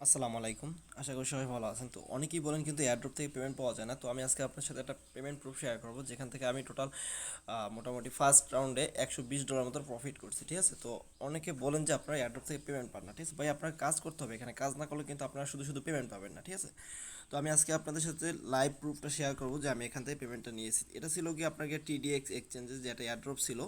আসসালামু আলাইকুম। আশা করি সবাই ভালো আছেন। তো অনেকেই বলেন কিন্তু এয়ারড্রপ থেকে পেমেন্ট পাওয়া যায় না। তো আমি আজকে আপনার সাথে একটা পেমেন্ট প্রুফ শেয়ার করব, যেখান থেকে আমি টোটাল মোটামুটি ফার্স্ট রাউন্ডে $120 মতো প্রফিট করছি। ঠিক আছে? তো অনেকে বলেন যে আপনারা এয়ারড্রপ থেকে পেমেন্ট পান না। ঠিক আছে ভাই, আপনার কাজ করতে হবে, এখানে কাজ না করলে কিন্তু আপনারা শুধু শুধু পেমেন্ট পাবেন না। ঠিক আছে? তো আমি আজকে আপনাদের সাথে লাইভ প্রুফটা শেয়ার করব যে আমি এখান থেকে পেমেন্টটা নিয়েছি। এটা ছিল কি আপনাকে TDX এক্সচেঞ্জেস, যেটা এয়ারড্রপ ছিল,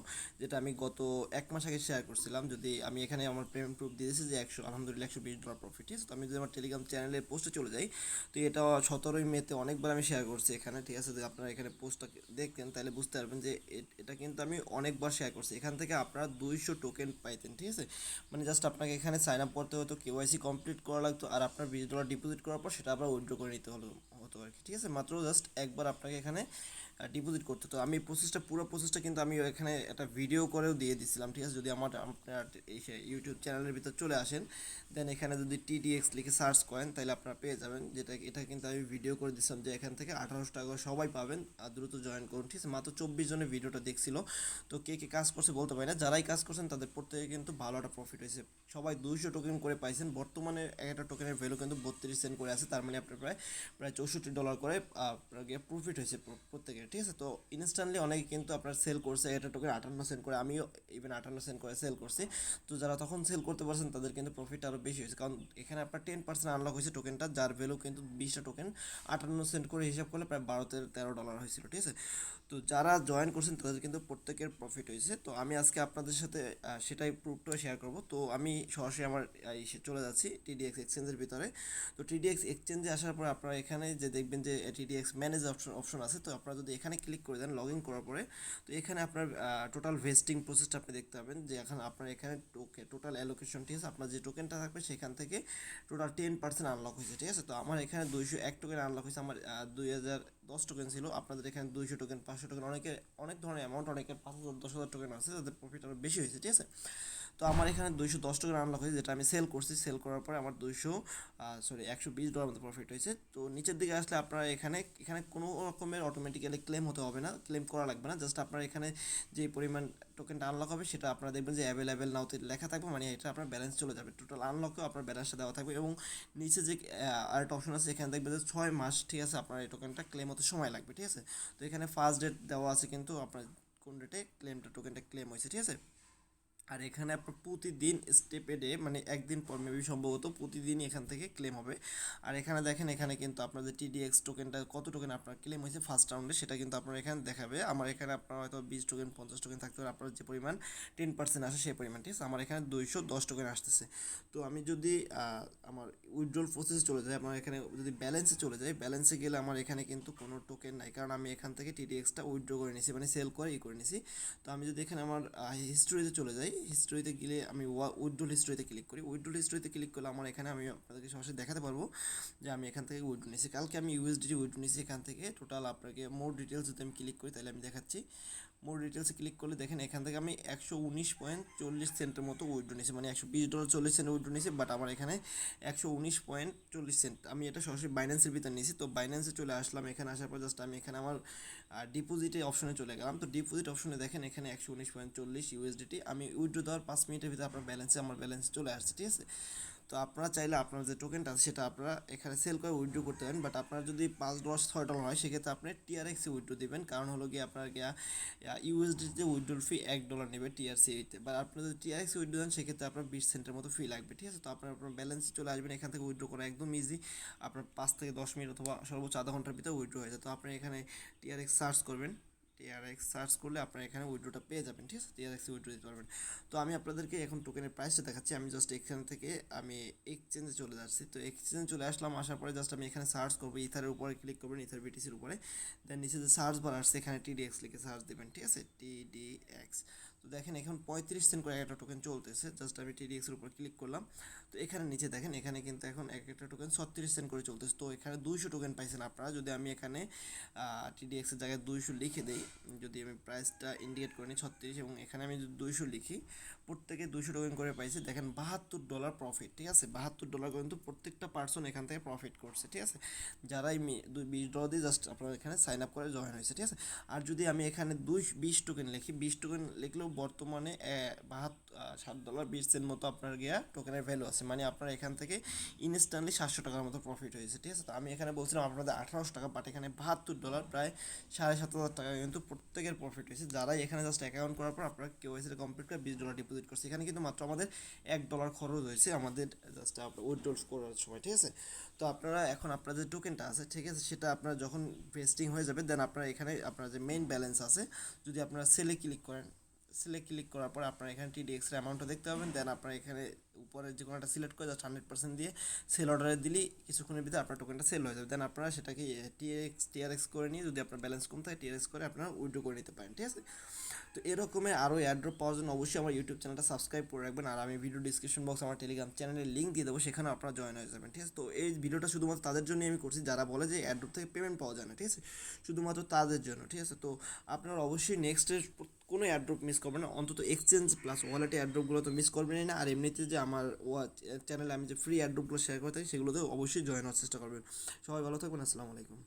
যেটা আমি গত 1 মাস আগে শেয়ার করছিলাম। যদি আমি এখানে আমার পেমেন্ট প্রুফ দিয়েছি যে আলহামদুলিল্লাহ $120 প্রফিট। ঠিক আছে? তো আমি যদি আমার টেলিগ্রাম চ্যানেলে পোস্টে চলে যাই, তো এটা 17ই মেতে অনেকবার আমি শেয়ার করছি এখানে। ঠিক আছে? যদি আপনারা এখানে পোস্টটা দেখতেন তাহলে বুঝতে পারবেন যে এটা কিন্তু আমি অনেকবার শেয়ার করছি। এখান থেকে আপনারা 200 টোকেন পাইতেন। ঠিক আছে? মানে জাস্ট আপনাকে এখানে সাইন আপ করতে হতো, কেওয়াইসি কমপ্লিট করা লাগতো, আর আপনার $20 ডিপোজিট করার পর সেটা আবার উইথড্র করে নিতে হতো আর কি। ঠিক আছে? মাত্র জাস্ট একবার আপনাকে এখানে ডিপোজিট করতে হতো। আমি পুরো প্রসেসটা কিন্তু আমি এখানে একটা ভিডিও করেও দিয়ে দিছিলাম। ঠিক আছে? যদি আপনার এই ইউটিউব চ্যানেলের ভিতর চলে আসেন, দেন এখানে যদি TDX লিখে সার্চ করেন তাহলে আপনারা পেয়ে যাবেন। এটা কিন্তু আমি ভিডিও করে দিছিলাম যে এখান থেকে 1800 টাকা সবাই পাবেন, আর দ্রুত জয়েন করুন। ঠিক আছে? মাত্র 24 জনের ভিডিওটা দেখছিল। তো কে কে কাজ করছে বলতে পারি না, যারাই কাজ করছেন তাদের প্রত্যেকে কিন্তু ভালো একটা প্রফিট হয়েছে। সবাই 200 টোকেন করে পাইছেন। বর্তমানে একটা টোকেনের ভ্যালু কিন্তু 32 সেন্ট করে আছে, তার মানে আপনার প্রায় প্রায় $64 করে আপনার প্রফিট হয়েছে প্রত্যেকের। ঠিক আছে? তো ইনস্ট্যান্টলি অনেকে কিন্তু আপনার সেল করছে একটা টোকেন 58 সেন্ট করে, আমিও ইভেন 58 সেন্ট করে সেল করছি। তো যারা তখন সেল করতে পারছেন তাদের কিন্তু প্রফিট আরও বেশি হয়েছে, কারণ এখানে আপনার 10% আনলক হয়েছে টোকেনটা, যার ভ্যালু কিন্তু 20টা টোকেন 58 সেন্ট করে হিসাব করলে প্রায় $12-13 হয়েছিল। ঠিক আছে? তো যারা জয়েন করছেন তাদের কিন্তু প্রত্যেকের প্রফিট হয়েছে। তো আমি আজকে আপনাদের সাথে সেটাই প্রুফটা শেয়ার করব। তো আমি সরাসরি আমার চলে যাচ্ছি TDX এক্সচেঞ্জের ভিতরে। তো TDX এক্সচেঞ্জে আসার পর আপনারা এখানে যে দেখবেন যে TDX ম্যানেজ অপশন আছে। তো আপনারা যদি এখানে ক্লিক করে দেন লগ ইন করার পরে, তো এখানে আপনার টোটাল ভেস্টিং প্রসেসটা আপনি দেখতে পাবেন যে এখন আপনার এখানে টোটাল অ্যালোকেশন। ঠিক আছে? আপনার যে টোকেনটা থাকবে সেখান থেকে টোটাল 10% আনলক হয়েছে। ঠিক আছে? তো আমার এখানে 201 টোকেন আনলক হয়েছে। আমার 2010 টোকেন ছিল, আপনাদের এখানে 200 টোকেন, 500 টোকেন, অনেক ধরনের অ্যামাউন্ট, অনেকের 5,000 10,000 টোকেন আছে, তাদের প্রফিট আরও বেশি হয়েছে। ঠিক আছে? তো আমার এখানে 210 টোকেন আনলক হয়েছে, যেটা আমি সেল করছি। সেল করার পরে আমার $120 মতো প্রফিট হয়েছে। তো নিচের দিকে আসলে আপনারা এখানে এখানে কোনো রকমের অটোমেটিক্যালি ক্লেম হতে হবে না, ক্লেম করা লাগবে না। জাস্ট আপনার এখানে যে পরিমাণ টোকেনটা আনলক হবে সেটা আপনারা দেখবেন যে অ্যাভেলেবেল নাওতে লেখা থাকবে, মানে এটা আপনার ব্যালেন্স চলে যাবে। টোটাল আনলকেও আপনার ব্যালেন্সটা দেওয়া থাকবে, এবং নিচে যে আরেকটা অপশন আছে এখানে দেখবেন যে 6 মাস। ঠিক আছে? আপনার এই টোকেনটা ক্লেম হতে সময় লাগবে। ঠিক আছে? তো এখানে ফার্স্ট ডেট দেওয়া আছে কিন্তু আপনার কোন ডেটে টোকেনটা ক্লেম হয়েছে। ঠিক আছে? আর এখানে আপনার প্রতিদিন স্টেপে ডে, মানে একদিন পর মেবি সম্ভবত প্রতিদিনই এখান থেকে ক্লেম হবে। আর এখানে দেখেন, এখানে কিন্তু আপনাদের TDX টোকেনটা কত টোকেন আপনার ক্লেম হয়েছে ফার্স্ট রাউন্ডে সেটা কিন্তু আপনার এখানে দেখাবে। আমার এখানে আপনার হয়তো 20 টোকেন 50 টোকেন থাকতে পারে, আপনার যে পরিমাণ 10% আসে সেই পরিমাণ। ঠিক আছে? আমার এখানে 210 টোকেন আসতেছে। তো আমি যদি আমার উইথড্রল প্রসেসে চলে যাই, আমার এখানে যদি ব্যালেন্সে চলে যাই, ব্যালেন্সে গেলে আমার এখানে কিন্তু কোনো টোকেন নাই, কারণ আমি এখান থেকে TDXটা উইথড্র করে নিয়েছি, মানে সেল করে করে নিয়েছি। তো আমি যদি এখানে আমার হিস্টোরিতে চলে যাই, হিস্টোরিতে গেলে আমি উইথড্রল হিস্টোরিতে ক্লিক করি। উইথড্রল হিস্টোরিতে ক্লিক করলে আমার এখানে আমি আপনাদেরকে সরাসরি দেখাতে পারবো যে আমি এখান থেকে উইথড্রল নিয়েছি। কালকে আমি USDT উইথড্রল নিয়েছি এখান থেকে। টোটাল আপনাকে মোর ডিটেলস যদি আমি ক্লিক করি তাহলে আমি দেখাচ্ছি। মোর ডিটেলসে ক্লিক করলে দেখেন এখান থেকে আমি 119.40 সেন্টের মতো উইথড্র নিয়েছি, মানে $120 40 সেন্ট উইথড্র নিয়েছি। বাট আমার এখানে 119.40 সেন্ট, আমি এটা সরাসরি বাইন্যান্সের ভিতরে নিয়েছি। তো বাইন্যান্সে চলে আসলাম। এখানে আসার পর জাস্ট আমি এখানে আমার ডিপোজিটে অপশনে চলে গেলাম। তো ডিপোজিট অপশনে দেখেন এখানে 119.40 USDT আমি উইথড্র দেওয়ার 5 মিনিটের ভিতরে আমার ব্যালেন্স চলে আসছে। ঠিক আছে? তো আপনারা চাইলে আপনার যে টোকেনটা আছে সেটা আপনারা এখানে সেল করে উইথড্র করতে পারেন। বাট আপনার যদি $5 $6 হয় সেক্ষেত্রে আপনি TRX-এ উইথড্র দেবেন, কারণ হলো গিয়ে আপনার USDT-তে উইথড্রল ফি $1 নেবে TRC-তে। বা আপনি যদি TRX উইথড্র দেন সেক্ষেত্রে আপনার 20 সেন্টের মতো ফি লাগবে। ঠিক আছে? তো আপনার ব্যালেন্সে চলে আসবেন, এখান থেকে উইথড্র করা একদম ইজি। আপনার 5 থেকে 10 মিনিট অথবা সর্বোচ্চ আধা ঘন্টার ভিতরে উইথড্র হয়ে যায়। তো আপনি এখানে TRX সার্চ করবেন, TRX সার্চ করলে আপনার এখানে উইথড্রোটা পেয়ে যাবেন। ঠিক আছে? TRX উইথড্রো দিতে পারবেন। তো আমি আপনাদেরকে এখন টোকেনের প্রাইসটা দেখাচ্ছি। আমি জাস্ট এখান থেকে আমি এক্সচেঞ্জে চলে যাচ্ছি। তো এক্সচেঞ্জে চলে আসলাম, আসার পরে জাস্ট আমি এখানে সার্চ করবো, ইথারের উপরে ক্লিক করবেন, ইথার BTC-র উপরে। দেন নিচে যে সার্চ বার আসছে এখানে TDX লিখে সার্চ দেবেন। ঠিক আছে? TDX। তো দেখেন এখন 35 সেন্ট করে একটা টোকেন চলতেছে। জাস্ট আমি TDX-এর উপর ক্লিক করলাম। তো এখানে নিচে দেখেন এখানে কিন্তু এখন এক একটা টোকেন 36 সেন্ট করে চলতেছে। তো এখানে 200 টোকেন পাইছেন আপনারা। যদি আমি এখানে TDX-এর জায়গায় 200 লিখে দিই, যদি আমি প্রাইসটা ইন্ডিকেট করে নিই 36, এবং এখানে আমি যদি 200 লিখি, প্রত্যেকে 200 টোকেন করে পাইছে। দেখেন $72 প্রফিট। ঠিক আছে? $72 কিন্তু প্রত্যেকটা পার্সন এখান থেকে প্রফিট করছে। ঠিক আছে? যারাই $20 দিয়ে জাস্ট আপনারা এখানে সাইন আপ করে জয়েন হয়েছে। ঠিক আছে? আর যদি আমি এখানে 20 টোকেন লিখি, 20 টোকেন লিখলেও বর্তমানে $7.20 মতো আপনার গিয়া টোকেনের ভ্যালু আছে, মানে আপনার এখান থেকে ইনস্ট্যান্টলি 700 টাকার মতো প্রফিট হয়েছে। ঠিক আছে, তো আমি এখানে বলছিলাম আপনাদের 1800 টাকা, বাট এখানে $72 প্রায় 7,500 টাকা কিন্তু প্রত্যেকের প্রফিট হয়েছে। যারাই এখানে জাস্ট অ্যাকাউন্ট করার পর আপনার কেওয়াইসি কমপ্লিট করে $20 ডিপোজিট করছে, এখানে কিন্তু মাত্র আমাদের $1 খরচ হয়েছে আমাদের জাস্ট উইথড্রল করার সময়। ঠিক আছে, তো আপনারা এখন আপনার যে টোকেনটা আছে, ঠিক আছে, সেটা আপনার যখন ভেস্টিং হয়ে যাবে দেন আপনারা এখানে আপনার যে মেইন ব্যালেন্স আছে, যদি আপনারা সেলে ক্লিক করেন, সেলে ক্লিক করার পর আপনারা এখানে TDX এর অ্যামাউন্টটা দেখতে পাবেন। দেন আপনারা এখানে উপরে যে কোনো একটা সিলেক্ট করে জাস্ট 100% দিয়ে সেল অর্ডারে দিলেই কিছুক্ষণের ভিতরে আপনার টোকেনটা সেল হয়ে যাবে। দেন আপনারা সেটাকে TRX করে নিয়ে, যদি আপনার ব্যালেন্স কম থাকে TRX করে আপনারা উইথড্র করে নিতে পারেন। ঠিক আছে, তো এরকমের আরও এয়ারড্রপ পাওয়ার জন্য অবশ্যই আমার ইউটিউব চ্যানেলটা সাবস্ক্রাইব করে রাখবেন, আর আমি ভিডিও ডিসক্রিপশন বক্সে আমার টেলিগ্রাম চ্যানেলের লিঙ্ক দিয়ে দেবো, সেখানে আপনারা জয়েন হয়ে যাবেন। ঠিক আছে, তো এই ভিডিওটা শুধুমাত্র তাদের জন্যই আমি করছি যারা বলে যে এয়ারড্রপ থেকে পেমেন্ট পাওয়া যায় না। ঠিক আছে, শুধুমাত্র তাদের জন্য। ঠিক আছে, তো আপনারা অবশ্যই নেক্সটের কোনো এয়ারড্রপ মিস করবেন না, অন্তত এক্সচেঞ্জ প্লাস ওয়ালেট এয়ারড্রপগুলো তো মিস করবেনই না। আর এমনিতে যে আমার চ্যানেলে আমি যে ফ্রি এয়ারড্রপগুলো শেয়ার করে থাকি সেগুলোতেও অবশ্যই জয়েন হওয়ার চেষ্টা করবেন। সবাই ভালো থাকবেন, আসসালামু আলাইকুম।